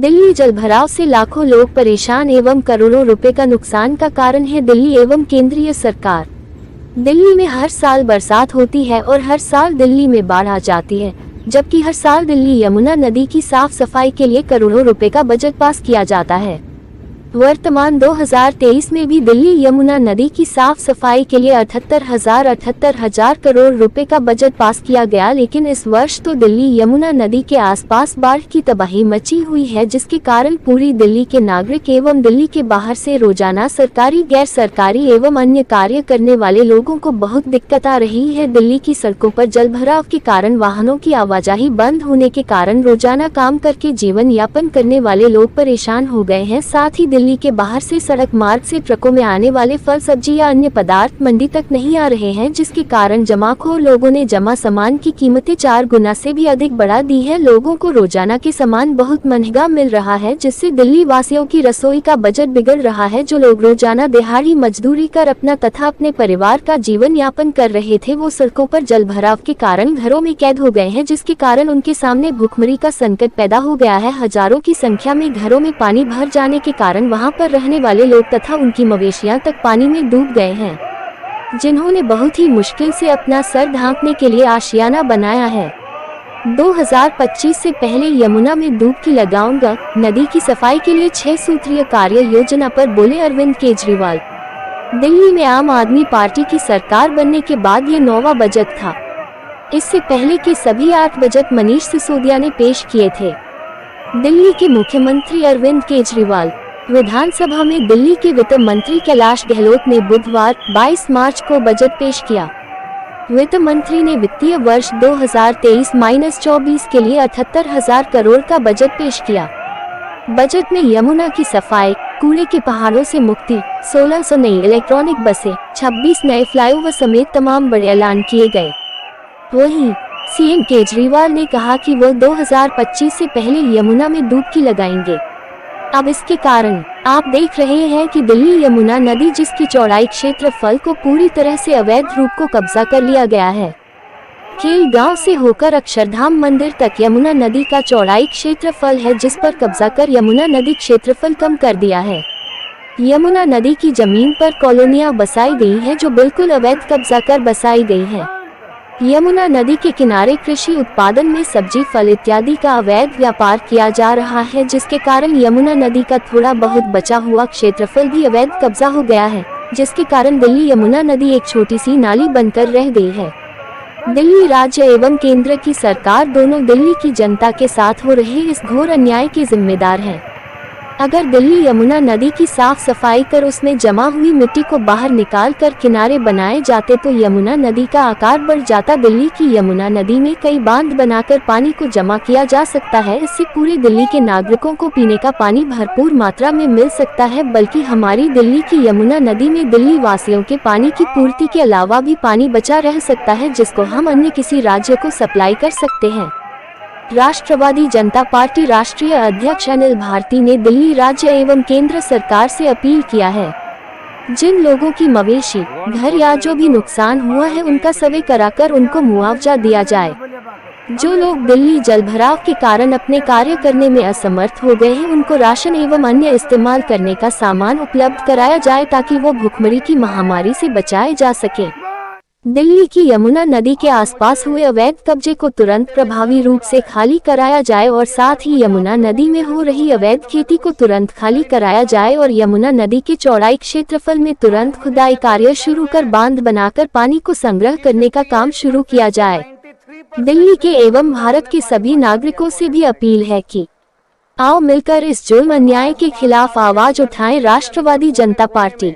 दिल्ली जलभराव से लाखों लोग परेशान एवं करोड़ों रुपए का नुकसान का कारण है दिल्ली एवं केंद्रीय सरकार। दिल्ली में हर साल बरसात होती है और हर साल दिल्ली में बाढ़ आ जाती है, जबकि हर साल दिल्ली यमुना नदी की साफ सफाई के लिए करोड़ों रुपए का बजट पास किया जाता है। वर्तमान 2023 में भी दिल्ली यमुना नदी की साफ सफाई के लिए 78,000 करोड़ रुपए का बजट पास किया गया, लेकिन इस वर्ष तो दिल्ली यमुना नदी के आसपास बाढ़ की तबाही मची हुई है, जिसके कारण पूरी दिल्ली के नागरिक एवं दिल्ली के बाहर से रोजाना सरकारी, गैर सरकारी एवं अन्य कार्य करने वाले लोगों को बहुत दिक्कत आ रही है। दिल्ली की सड़कों पर जलभराव के कारण वाहनों की आवाजाही बंद होने के कारण रोजाना काम करके जीवन यापन करने वाले लोग परेशान हो गए हैं। साथ ही दिल्ली के बाहर से सड़क मार्ग से ट्रकों में आने वाले फल, सब्जी या अन्य पदार्थ मंडी तक नहीं आ रहे हैं, जिसके कारण जमाखोर लोगों ने जमा सामान की कीमतें 4 गुना से भी अधिक बढ़ा दी है। लोगों को रोजाना के सामान बहुत महंगा मिल रहा है, जिससे दिल्ली वासियों की रसोई का बजट बिगड़ रहा है। जो लोग रोजाना दिहाड़ी मजदूरी कर अपना तथा अपने परिवार का जीवन यापन कर रहे थे, वो सड़कों पर जलभराव के कारण घरों में कैद हो गए हैं, जिसके कारण उनके सामने भूखमरी का संकट पैदा हो गया है। हजारों की संख्या में घरों में पानी भर जाने के कारण वहां पर रहने वाले लोग तथा उनकी मवेशियां तक पानी में डूब गए हैं, जिन्होंने बहुत ही मुश्किल से अपना सर ढांकने के लिए आशियाना बनाया है। 2025 से पहले यमुना में डुबकी लगाऊंगा, नदी की सफाई के लिए 6 सूत्रीय कार्य योजना पर बोले अरविंद केजरीवाल। दिल्ली में आम आदमी पार्टी की सरकार बनने के बाद ये 9वां बजट था। इससे पहले के सभी 8 बजट मनीष सिसोदिया ने पेश किए थे। दिल्ली के मुख्यमंत्री अरविंद केजरीवाल विधानसभा में दिल्ली के वित्त मंत्री कैलाश गहलोत ने बुधवार 22 मार्च को बजट पेश किया। वित्त मंत्री ने वित्तीय वर्ष 2023-24 के लिए 78,000 करोड़ का बजट पेश किया। बजट में यमुना की सफाई, कूड़े के पहाड़ों से मुक्ति, 1600 नई इलेक्ट्रॉनिक बसें, 26 नए फ्लाईओवर समेत तमाम बड़े ऐलान किए गए। वहीं सीएम केजरीवाल ने कहा कि वो 2025 से पहले यमुना में डुबकी लगाएंगे। अब इसके कारण आप देख रहे हैं कि दिल्ली यमुना नदी, जिसकी चौड़ाई क्षेत्रफल को पूरी तरह से अवैध रूप को कब्जा कर लिया गया है। खेल गांव से होकर अक्षरधाम मंदिर तक यमुना नदी का चौड़ाई क्षेत्रफल है, जिस पर कब्जा कर यमुना नदी क्षेत्रफल कम कर दिया है। यमुना नदी की जमीन पर कॉलोनियां बसाई गई है, जो बिल्कुल अवैध कब्जा कर बसाई गई है। यमुना नदी के किनारे कृषि उत्पादन में सब्जी, फल इत्यादि का अवैध व्यापार किया जा रहा है, जिसके कारण यमुना नदी का थोड़ा बहुत बचा हुआ क्षेत्रफल भी अवैध कब्जा हो गया है, जिसके कारण दिल्ली यमुना नदी एक छोटी सी नाली बनकर रह गई है। दिल्ली राज्य एवं केंद्र की सरकार दोनों दिल्ली की जनता के साथ हो रहे इस घोर अन्याय के जिम्मेदार हैं। अगर दिल्ली यमुना नदी की साफ सफाई कर उसमें जमा हुई मिट्टी को बाहर निकाल कर किनारे बनाए जाते तो यमुना नदी का आकार बढ़ जाता। दिल्ली की यमुना नदी में कई बांध बनाकर पानी को जमा किया जा सकता है। इससे पूरे दिल्ली के नागरिकों को पीने का पानी भरपूर मात्रा में मिल सकता है, बल्कि हमारी दिल्ली की यमुना नदी में दिल्ली वासियों के पानी की पूर्ति के अलावा भी पानी बचा रह सकता है, जिसको हम अन्य किसी राज्य को सप्लाई कर सकते हैं। राष्ट्रवादी जनता पार्टी राष्ट्रीय अध्यक्ष अनिल भारती ने दिल्ली राज्य एवं केंद्र सरकार से अपील किया है, जिन लोगों की मवेशी, घर या जो भी नुकसान हुआ है उनका सर्वे कराकर उनको मुआवजा दिया जाए। जो लोग दिल्ली जलभराव के कारण अपने कार्य करने में असमर्थ हो गए हैं, उनको राशन एवं अन्य इस्तेमाल करने का सामान उपलब्ध कराया जाए, ताकि वो भूखमरी की महामारी से बचाए जा सके। दिल्ली की यमुना नदी के आसपास हुए अवैध कब्जे को तुरंत प्रभावी रूप से खाली कराया जाए और साथ ही यमुना नदी में हो रही अवैध खेती को तुरंत खाली कराया जाए और यमुना नदी के चौड़ाई क्षेत्रफल में तुरंत खुदाई कार्य शुरू कर बांध बनाकर पानी को संग्रह करने का काम शुरू किया जाए। दिल्ली के एवं भारत के सभी नागरिकों से भी अपील है कि आओ मिलकर इस जुल्म अन्याय के खिलाफ आवाज उठाएं। राष्ट्रवादी जनता पार्टी।